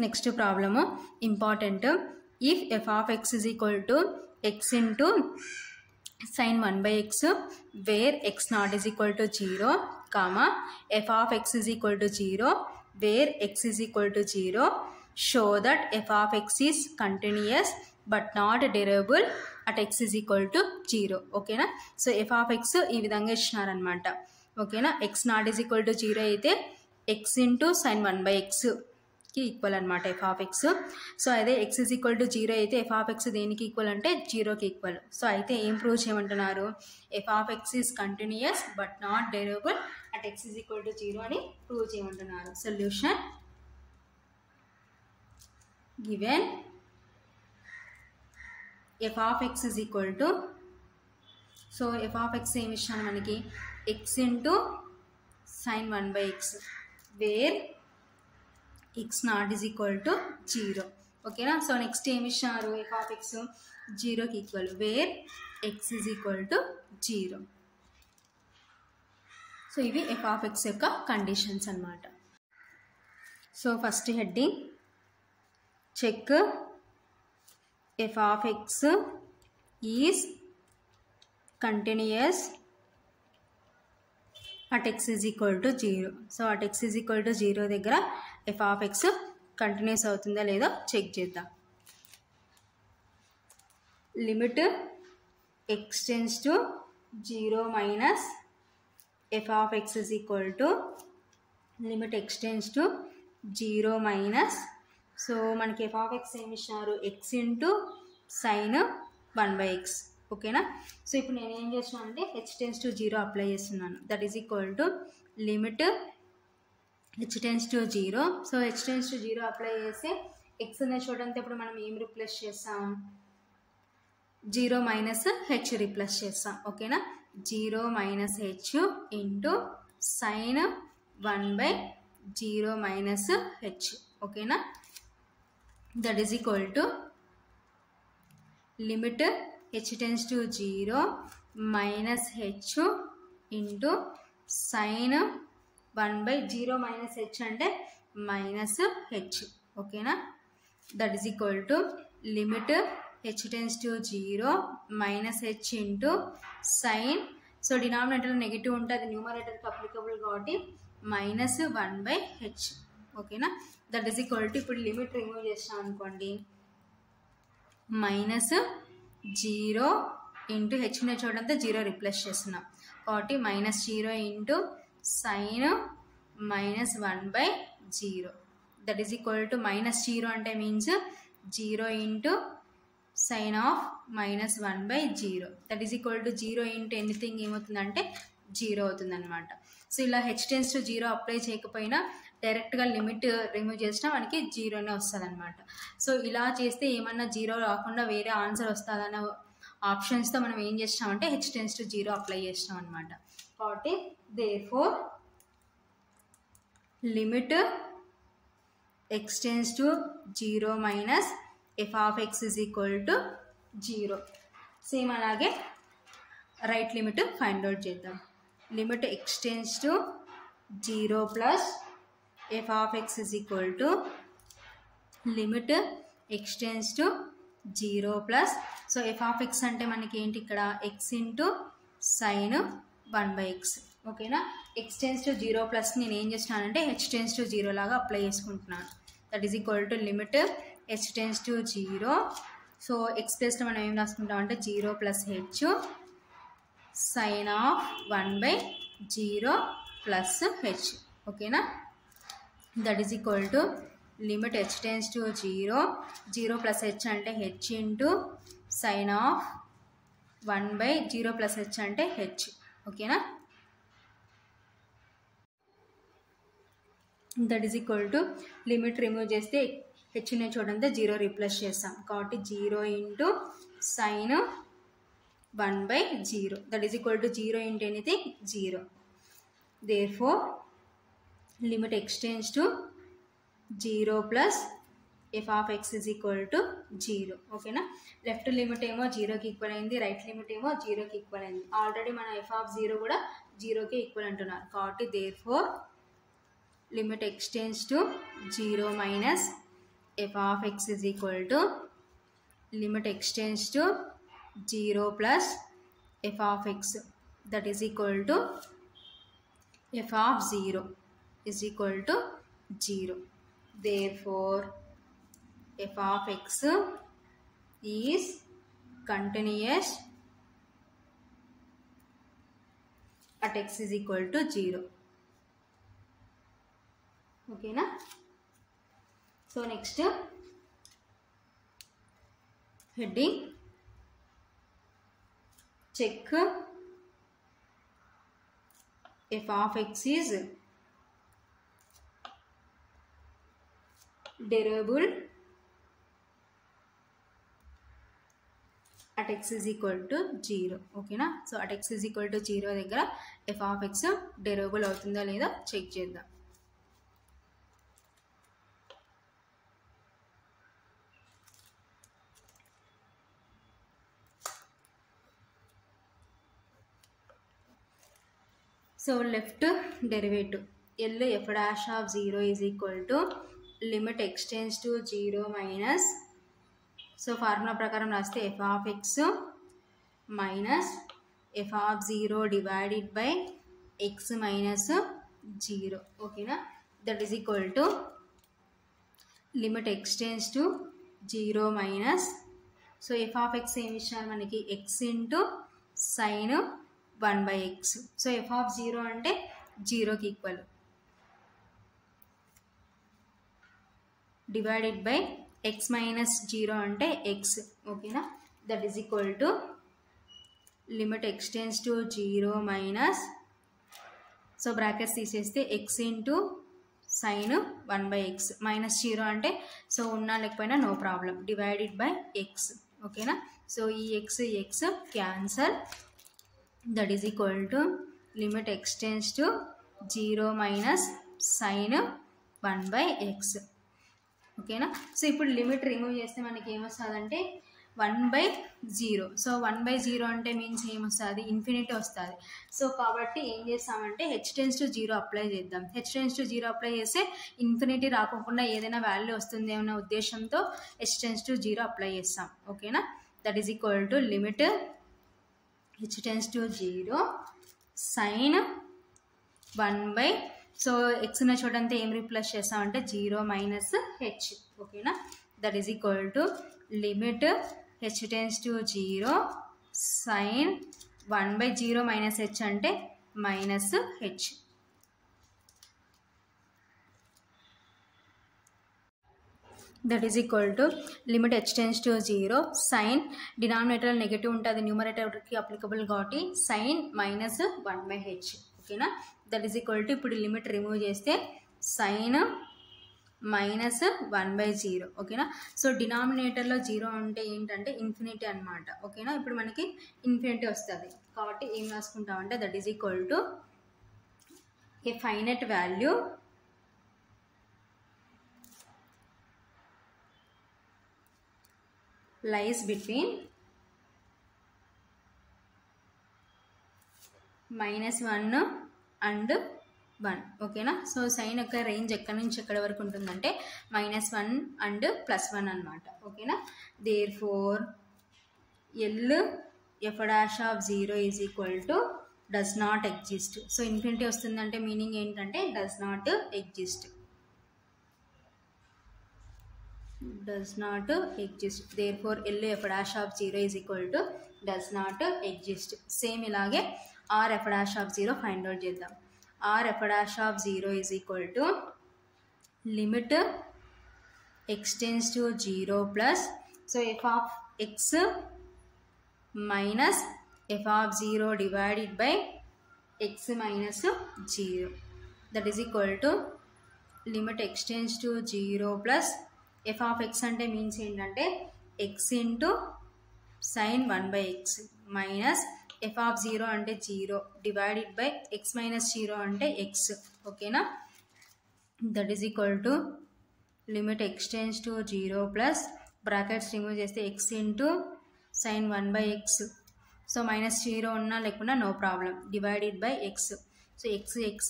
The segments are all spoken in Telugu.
Next problem important. If F of X is equal to X into sin 1/x where x naught is equal to 0, comma f of x is equal to 0 where x is equal to 0, show that f of x is continuous but not derivable at x is equal to 0. ఓకేనా. సో f of x ఈ విధంగా ఇచ్చినారనమాట. ఓకేనా. x naught is equal to 0 అయితే x ఇంటూ sin 1/x కి ఈక్వల్ అనమాట ఎఫ్ ఆఫ్ ఎక్స్. సో అదే ఎక్స్ ఇస్ ఈక్వల్ టు 0 అయితే ఎఫ్ ఆఫ్ ఎక్స్ దేనికి ఈక్వల్ అంటే 0కి ఈక్వల్. సో అయితే ఏం ప్రూవ్ చేయమంటున్నారు, f of x is continuous but not derivable at x is equal to 0 అని ప్రూవ్ చేయమంటున్నారు. Solution given f of x is equal to, so f of x ఏమి ఇచ్చాను మనకి, ఎక్స్ ఇంటూ sin 1/x వేర్ x naught is equal to 0. ఓకేనా. సో నెక్స్ట్ ఏమి ఇచ్చారు, ఎఫ్ ఆఫ్ ఎక్స్ 0కి ఈక్వల్ వేర్ x is equal to 0. So ఇవి ఎఫ్ ఆఫ్ ఎక్స్ యొక్క కండిషన్స్ అన్నమాట. So first heading check f of x is continuous at x is equal to 0. So at x is equal to 0 దగ్గర f of x కంటిన్యూస్ అవుతుందా లేదో చెక్ చేద్దాం. Limit x tends to 0 minus f of x is equal to limit x tends to 0 minus, so మనకి f of x ఏమి ఇచ్చినారు, x ఇంటూ sin 1/x. ఓకేనా. సో ఇప్పుడు నేను ఏం చేస్తున్నాను అంటే h tends to 0 అప్లై చేస్తున్నాను. That is equal to limit h tends to 0. So h tends to 0 apply చేస్తే x అనే చోటంతా ఇప్పుడు మనం ఏం రిప్లేస్ చేస్తాం, 0 మైనస్ h రిప్లేస్ చేస్తాం. ఓకేనా. 0 minus h into sin 1/0 minus h. ఓకేనా. That is equal to limit h tends to 0 minus h into sin 1/0 minus h అంటే మైనస్ h. ఓకేనా. That is equal to limit h tends to 0 minus h into sin, so denominator negative ఉంటే అది న్యూమరేటర్కి అప్లికబుల్ కాబట్టి మైనస్ 1/h. ఓకేనా. దట్ ఈజ్ ఈక్వల్ టు ఇప్పుడు లిమిట్ రిమూవ్ చేస్తాం అనుకోండి, మైనస్ 0 ఇంటూ హెచ్ ఉన్న చూడంతా 0 రిప్లేస్ చేస్తున్నాం కాబట్టి minus 0 into sign minus 1/0. That is equal to minus 0 అంటే means 0 into sine of minus 1/0. That is equal to 0 into anything ఏమవుతుందంటే 0 అవుతుంది అనమాట. సో ఇలా హెచ్ టెన్స్ టు 0 అప్లై చేయకపోయినా డైరెక్ట్గా లిమిట్ రిమూవ్ చేసినా మనకి 0నే వస్తుంది అనమాట. సో ఇలా చేస్తే ఏమన్నా 0 రాకుండా వేరే ఆన్సర్ వస్తుందన్న ఆప్షన్స్తో మనం ఏం చేస్తామంటే హెచ్ టెన్స్ టు 0 అప్లై చేస్తాం అనమాట. కాబట్టి therefore limit x tends to 0 minus F of X is equal to 0. Same అలాగే రైట్ లిమిట్ ఫైండ్ అవుట్ చేద్దాం. Limit x tends to 0 plus f of x is equal to limit x tends to 0 plus, so f of x అంటే మనకి ఏంటి ఇక్కడ x ఇంటూ సైన్ 1/x. ఓకేనా. x tends to 0 ప్లస్ నేను ఏం చేస్తున్నానంటే h tends to 0 లాగా అప్లై చేసుకుంటున్నాను. That is equal to limit h tends to 0. So x ప్లస్లో మనం ఏం రాసుకుంటాం అంటే 0 plus h sine of 1/0 plus h. ఓకేనా. That is equal to limit h tends to 0, 0 plus h అంటే h into sine of 1/0 plus h అంటే h. ఓకేనా. That is equal to limit remove చేస్తే h నే చూడంతే 0 రీప్లేస్ చేస్తాం కాబట్టి 0 into sine 1/0. That is equal to 0 into anything 0. Therefore limit x tends to 0 plus f of x is equal to 0. ఓకేనా. లెఫ్ట్ లిమిట్ ఏమో 0కి ఈక్వల్ అయింది, రైట్ లిమిట్ ఏమో 0కి ఈక్వల్ అయింది. ఆల్రెడీ మన f of 0 కూడా 0కి ఈక్వల్ అంటున్నారు కాబట్టి therefore limit x tends to 0 minus f of x is equal to limit x tends to 0 plus f of x, that is equal to f of 0 is equal to 0. Therefore, f of x is continuous at x is equal to 0. Okay na? So next heading, check f of x is derivable at x is equal to 0. Okay na? So at x is equal to 0 దగ్గర f of x derivable అవుతుందా లేదా చెక్ చేద్దాం. So left derivative L f dash of 0 is equal to limit x tends to 0 minus, so formula ప్రకారం రాస్తే f of x minus f of 0 divided by x minus 0. ఓకేనా, that is equal to limit x tends to 0 minus, so f of x ఏమి ఇచ్చారు మనకి, x into sin 1 by x. So f of 0 అంటే 0కి equal, divided by x minus 0 అంటే x. ఓకేనా, that is equal to limit x tends to 0 minus, so brackets తీసేస్తే x into sine 1 by x, minus 0 అంటే సో ఉన్నా లేకపోయినా no problem, divided by x. ఓకేనా, సో ఈ x cancel, that is equal to limit x tends to 0 minus sin 1 by x. ఓకేనా, సో ఇప్పుడు లిమిట్ రిమూవ్ చేస్తే మనకి ఏమొస్తుందంటే 1/0. సో 1/0 అంటే మీన్స్ ఏమొస్తుంది, ఇన్ఫినిటీ వస్తుంది. సో కాబట్టి ఏం చేస్తామంటే h tends to 0 అప్లై చేద్దాం. h tends to 0 అప్లై చేస్తే ఇన్ఫినిటీ రాకుండా ఏదైనా వాల్యూ వస్తుంది అన్న ఉద్దేశంతో h tends to 0 అప్లై చేస్తాం. ఓకేనా, that is equal to limit h tends to 0 sin 1 by, so x ఉన్న చోటంతా ఏం రీప్లేస్ చేస్తామంటే 0 మైనస్ h. ఓకేనా, that is equal to limit h tends to 0 sin 1/0 minus h అంటే minus h. That is equal to limit h tends to 0 sine, denominator negative ఉంటుంది, న్యూమరేటర్కి అప్లికబుల్ కాబట్టి సైన్ మైనస్ 1/h. ఓకేనా, దట్ ఈస్ ఈక్వల్ టు ఇప్పుడు లిమిట్ రిమూవ్ చేస్తే సైన్ మైనస్ 1/0. ఓకేనా, సో డినామినేటర్లో 0 అంటే ఏంటంటే ఇన్ఫినిటీ అనమాట. ఓకేనా, ఇప్పుడు మనకి ఇన్ఫినిటీ వస్తుంది కాబట్టి ఏం రాసుకుంటామంటే that is equal to a finite value lies between -1 and 1. ఓకేనా, సో సైన్ యొక్క రేంజ్ ఎక్కడి నుంచి ఎక్కడి వరకు ఉంటుందంటే -1 అండ్ +1 అనమాట. ఓకేనా, therefore l F dash of 0 is equal to does not exist. So infinity వస్తుందంటే మీనింగ్ ఏంటంటే does not exist, does not exist. Therefore L f dash of 0 is equal to does not exist. Same ఇలాగే r f dash of 0 find out చేద్దాం. r f dash of 0 is equal to limit x tends to 0 plus, so f of x minus f of 0 divided by x minus 0, that is equal to limit x tends to 0 plus f of x అంటే మీన్స్ ఏంటంటే x into sine 1/x minus f of 0 అంటే 0 డివైడెడ్ బై x మైనస్ 0 అంటే x. ఓకేనా, that is equal to limit x tends to 0 plus brackets remove చేస్తే x into sine 1/x, so -0 ఉన్నా లేకుండా no problem, divided by x. So x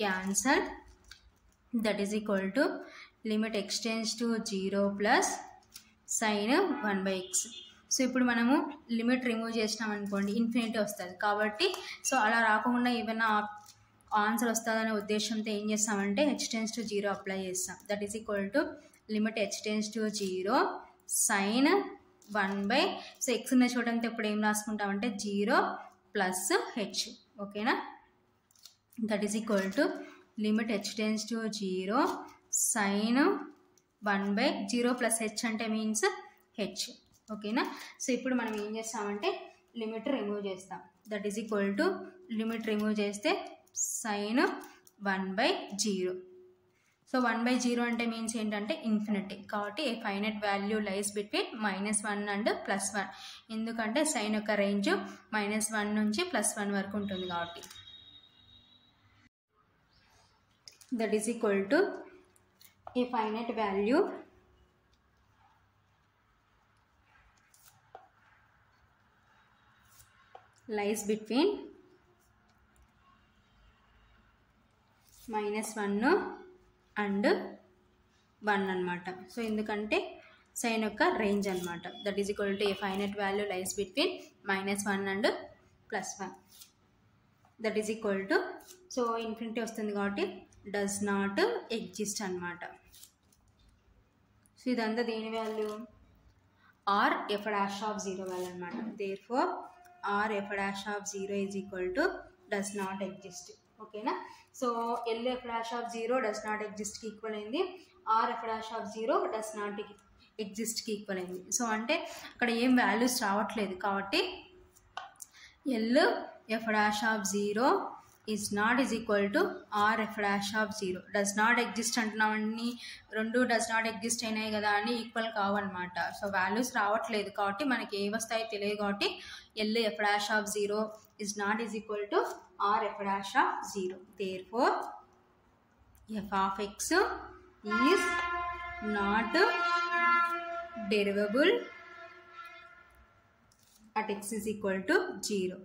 cancel, that is equal to limit x tends to 0 plus sine 1/x. So ఇప్పుడు మనము లిమిట్ రిమూవ్ చేసినాం అనుకోండి ఇన్ఫినిటీ వస్తుంది కాబట్టి సో అలా రాకుండా ఏమైనా ఆన్సర్ వస్తుందనే ఉద్దేశంతో ఏం చేస్తామంటే h టెండ్స్ టు 0 అప్లై చేస్తాం. That is equal to limit h tends to 0 sine 1/, so x ఉన్న చూడండి ఇప్పుడు ఏం రాసుకుంటామంటే 0 ప్లస్ హెచ్. ఓకేనా, that is equal to limit h tends to 0 sine 1/, 0 plus h అంటే మీన్స్ హెచ్. ఓకేనా, సో ఇప్పుడు మనం ఏం చేస్తామంటే లిమిట్ రిమూవ్ చేస్తాం. That is equal to limit remove చేస్తే సైన్ 1/0. సో 1/0 అంటే మీన్స్ ఏంటంటే ఇన్ఫినిటీ కాబట్టి ఏ finite value lies between -1 and +1. ఎందుకంటే సైన్ యొక్క రేంజ్ -1 నుంచి +1 వరకు ఉంటుంది కాబట్టి. That is equal to a finite value lies between -1 and 1 అన్నమాట. సో ఎందుకంటే సైన్ యొక్క రేంజ్ అనమాట. That is equal to a finite value lies between -1 and +1. That is equal to so infinity వస్తుంది కాబట్టి డస్ నాట్ ఎగ్జిస్ట్ అనమాట. సో ఇదంతా దేని value R F dash of 0 value అనమాట. Therefore R F dash of 0 is equal to does not exist. ఓకేనా, so L F dash of 0 does not ఎగ్జిస్ట్కి ఈక్వల్ అయింది, R F dash of 0 does not ఎగ్జిస్ట్కి ఈక్వల్ అయింది. సో అంటే అక్కడ ఏం వాల్యూస్ రావట్లేదు కాబట్టి L F dash of 0 is not is equal to are F dash of 0. Does not exist అంటున్నామని రెండు డస్ నాట్ ఎగ్జిస్ట్ అయినాయి కదా అని ఈక్వల్ కావన్నమాట. సో వాల్యూస్ రావట్లేదు కాబట్టి మనకి ఏ వస్తాయో తెలియదు కాబట్టి L F dash of 0 is not is equal to are F dash of 0. Therefore f of x is not derivable at x is equal to 0.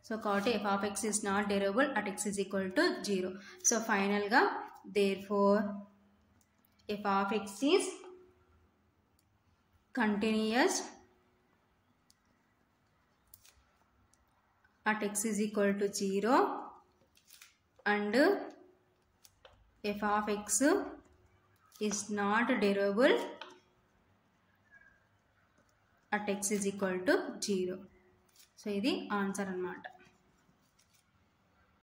So కాబట్టి f of x is not derivable at x is equal to 0. So final గా therefore f of x is continuous at x is equal to 0 and f of x is not derivable at x is equal to 0. So ఇది ఆన్సర్ అన్నమాట.